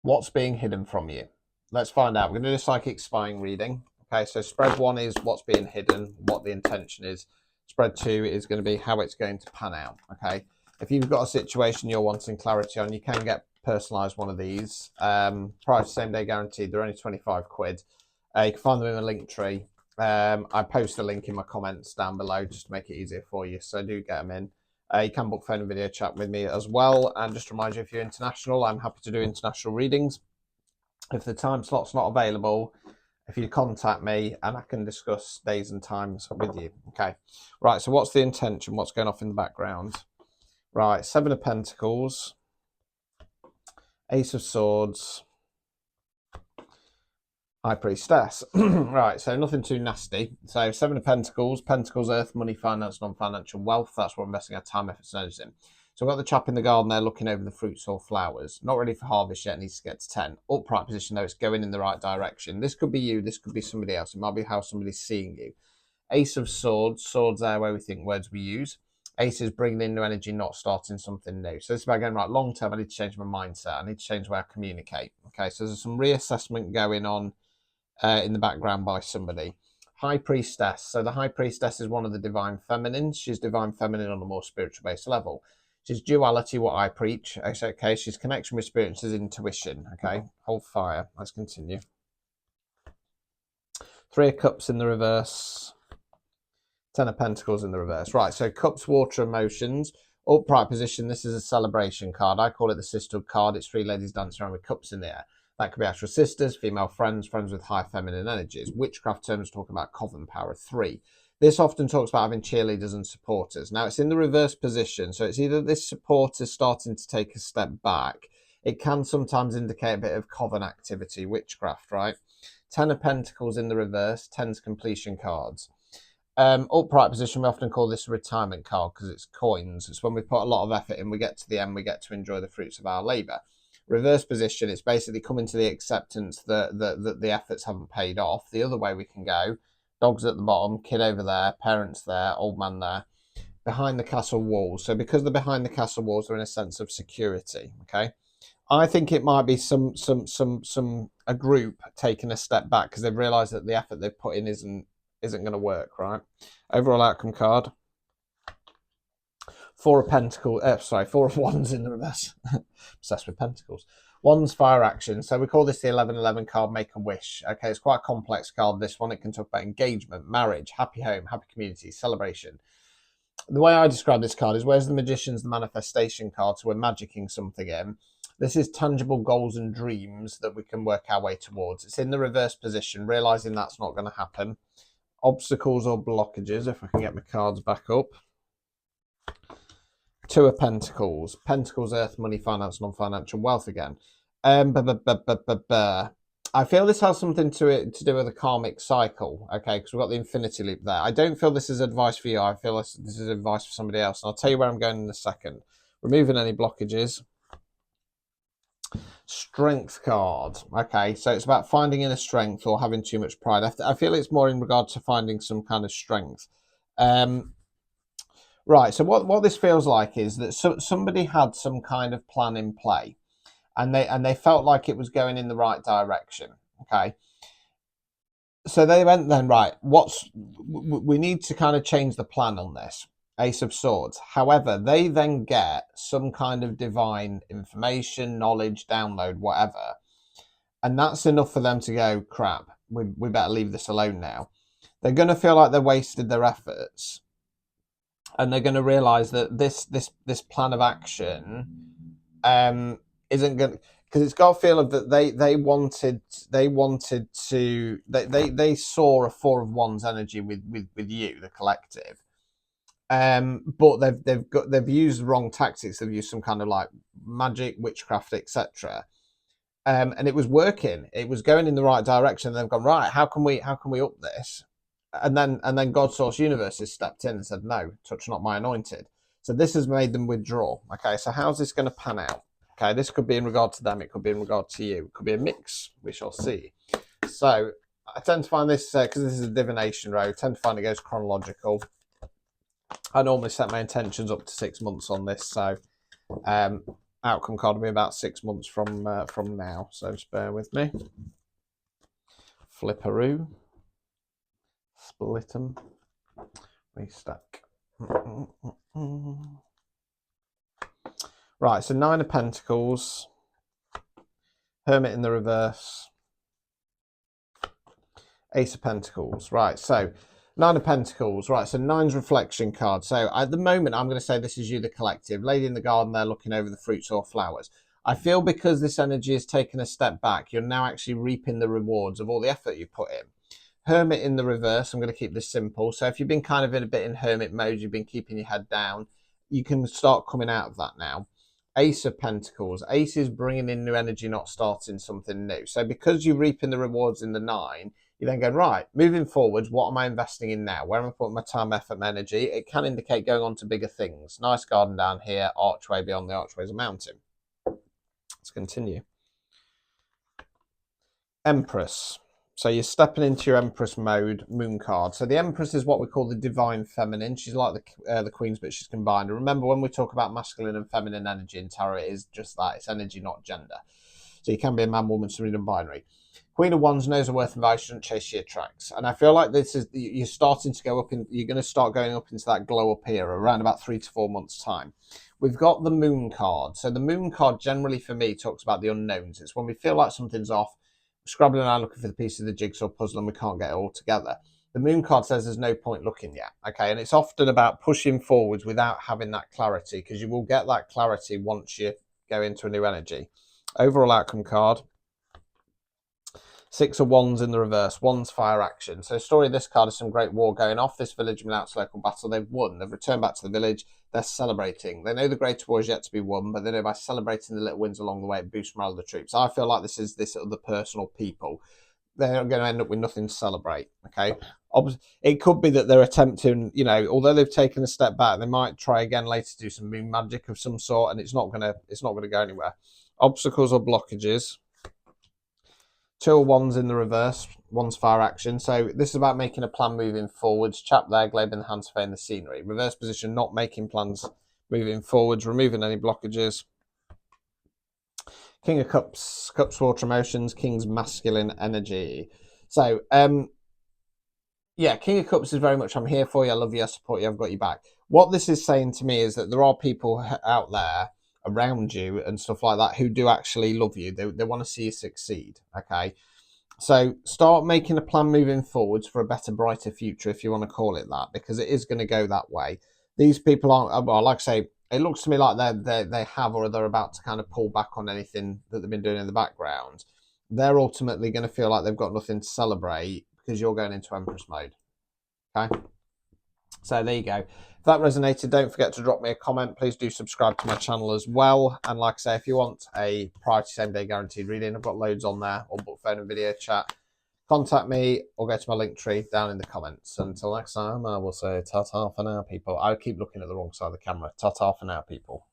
What's being hidden from you? Let's find out. We're going to do a psychic spying reading. Okay, so spread 1 is what's being hidden, what the intention is. Spread 2 is going to be how it's going to pan out. Okay, if you've got a situation you're wanting clarity on, you can get personalised one of these. Price same day guaranteed. They're only 25 quid. You can find them in the link tree. I post a link in my comments down below just to make it easier for you. So do get them in. You can book phone and video chat with me as well. And just to remind you, if you're international, I'm happy to do international readings. If the time slot's not available, if you contact me and I can discuss days and times with you. Okay. Right. So what's the intention? What's going off in the background? Right. 7 of Pentacles, Ace of Swords, High Priestess. Right, so nothing too nasty. So 7 of Pentacles, Pentacles, Earth, money, finance, non-financial wealth. That's what we're investing our time, efforts, and energy in. So we've got the chap in the garden there looking over the fruits or flowers. Not ready for harvest yet, needs to get to 10. Upright position though, it's going in the right direction. This could be you, this could be somebody else. It might be how somebody's seeing you. Ace of Swords, swords there where we think words we use. Ace is bringing in new energy, not starting something new. So it's about going, right, long term, I need to change my mindset. I need to change the way I communicate. Okay, so there's some reassessment going on in the background by somebody. High Priestess. So the High Priestess is one of the divine feminines. She's divine feminine on a more spiritual based level. She's duality, what I preach. Okay, she's connection with spirit. She's intuition. Okay, hold fire. Let's continue. 3 of Cups in the reverse. 10 of Pentacles in the reverse. Right, so Cups, water, emotions. Upright position. This is a celebration card. I call it the sisterhood card. It's 3 ladies dancing around with cups in the air. That could be actual sisters, female friends, friends with high feminine energies. Witchcraft terms talk about coven power 3. This often talks about having cheerleaders and supporters. Now, it's in the reverse position, so it's either this supporter starting to take a step back. It can sometimes indicate a bit of coven activity, witchcraft, right? 10 of Pentacles in the reverse, 10's completion cards. Upright position, we often call this a retirement card because it's coins. It's when we put a lot of effort in, we get to the end, we get to enjoy the fruits of our labour. Reverse position, it's basically coming to the acceptance that the efforts haven't paid off. The other way we can go, dogs at the bottom, kid over there, parents there, old man there, behind the castle walls. So because they're behind the castle walls, they're in a sense of security. Okay, I think it might be a group taking a step back because they've realised that the effort they've put in isn't going to work. Right. Overall outcome card. 4 of Pentacles, 4 of Wands in the reverse. Obsessed with Pentacles. Wands, fire action. So we call this the 1111 card, make a wish. Okay, it's quite a complex card, this one. It can talk about engagement, marriage, happy home, happy community, celebration. The way I describe this card is where's the magician's the manifestation card, so we're magicking something in. This is tangible goals and dreams that we can work our way towards. It's in the reverse position, realising that's not going to happen. Obstacles or blockages, if I can get my cards back up. 2 of Pentacles. Pentacles, earth, money, finance, non-financial wealth again. I feel this has something to do with a karmic cycle, okay, because we've got the infinity loop there. I don't feel this is advice for you. I feel this is advice for somebody else. And I'll tell you where I'm going in a second. Removing any blockages. Strength card. Okay, so it's about finding inner strength or having too much pride. I feel it's more in regard to finding some kind of strength. Right, so what this feels like is that somebody had some kind of plan in play, and they felt like it was going in the right direction. Okay, so they went then, right, we need to kind of change the plan on this. Ace of Swords. However, they then get some kind of divine information, knowledge, download, whatever, and that's enough for them to go, crap, we better leave this alone now. They're going to feel like they wasted their efforts. And they're going to realize that this plan of action isn't going, because it's got a feel of that they saw a 4 of Wands energy with you, the collective, but they've used wrong tactics. They've used some kind of like magic, witchcraft, etc. And it was working. It was going in the right direction. They've gone, right, how can we up this? And then God Source Universes stepped in and said, no, touch not my anointed. So this has made them withdraw. Okay, so how's this going to pan out? Okay, this could be in regard to them. It could be in regard to you. It could be a mix. We shall see. So I tend to find this, because this is a divination row, I tend to find it goes chronological. I normally set my intentions up to 6 months on this. So outcome card will be about 6 months from now. So just bear with me. Flipperoo. Split them. Restack. Right, so 9 of Pentacles. Hermit in the reverse. Ace of Pentacles. Right, so 9 of Pentacles. Right, so 9's reflection card. So at the moment, I'm going to say this is you, the collective. Lady in the garden there looking over the fruits or flowers. I feel because this energy has taken a step back, you're now actually reaping the rewards of all the effort you put in. Hermit in the reverse. I'm going to keep this simple. So if you've been kind of in a bit in hermit mode, you've been keeping your head down, you can start coming out of that now. Ace of Pentacles. Ace is bringing in new energy, not starting something new. So because you're reaping the rewards in the 9, you're then going, right, moving forwards, what am I investing in now? Where am I putting my time, effort, and energy? It can indicate going on to bigger things. Nice garden down here, archway, beyond the archway is a mountain. Let's continue. Empress. So you're stepping into your Empress mode, moon card. So the Empress is what we call the divine feminine. She's like the Queen's, but she's combined. And remember, when we talk about masculine and feminine energy in tarot, it is just that. It's energy, not gender. So you can be a man, woman, somebody non-binary. Queen of Wands knows her worth and value, shouldn't chase she attracts. And I feel like this is, you're starting to go up, you're going to start going up into that glow up era around about 3 to 4 months' time. We've got the moon card. So the moon card generally for me talks about the unknowns. It's when we feel like something's off, scrabbling around looking for the piece of the jigsaw puzzle and we can't get it all together. The moon card says there's no point looking yet. Okay, and it's often about pushing forwards without having that clarity, because you will get that clarity once you go into a new energy. Overall outcome card. 6 of Wands in the reverse. Wands fire action. So story of this card is some great war going off. This village without local battle. They've won. They've returned back to the village. They're celebrating. They know the great war is yet to be won, but they know by celebrating the little wins along the way, it boosts morale of the troops. I feel like this is this other personal people. They're going to end up with nothing to celebrate. Okay, it could be that they're attempting, you know, although they've taken a step back, they might try again later to do some moon magic of some sort, and it's not going to go anywhere. Obstacles or blockages. 2 of Wands in the reverse, Wands fire action. So this is about making a plan moving forwards. Chap there, glaive in the hand, surveying the scenery. Reverse position, not making plans moving forwards, removing any blockages. King of Cups, Cups water emotions, King's masculine energy. So, yeah, King of Cups is very much, I'm here for you, I love you, I support you, I've got you back. What this is saying to me is that there are people out there around you and stuff like that who do actually love you. They want to see you succeed. Okay, so start making a plan moving forwards for a better, brighter future, if you want to call it that, because it is going to go that way. These people aren't, well, like I say, it looks to me like they have, or they're about to kind of pull back on anything that they've been doing in the background. They're ultimately going to feel like they've got nothing to celebrate because you're going into Empress mode. Okay, so there you go. If that resonated, don't forget to drop me a comment. Please do subscribe to my channel as well. And like I say, if you want a priority same-day guaranteed reading, I've got loads on there, or book, phone and video chat. Contact me or go to my link tree down in the comments. Until next time, I will say ta-ta for now, people. I keep looking at the wrong side of the camera. Ta-ta for now, people.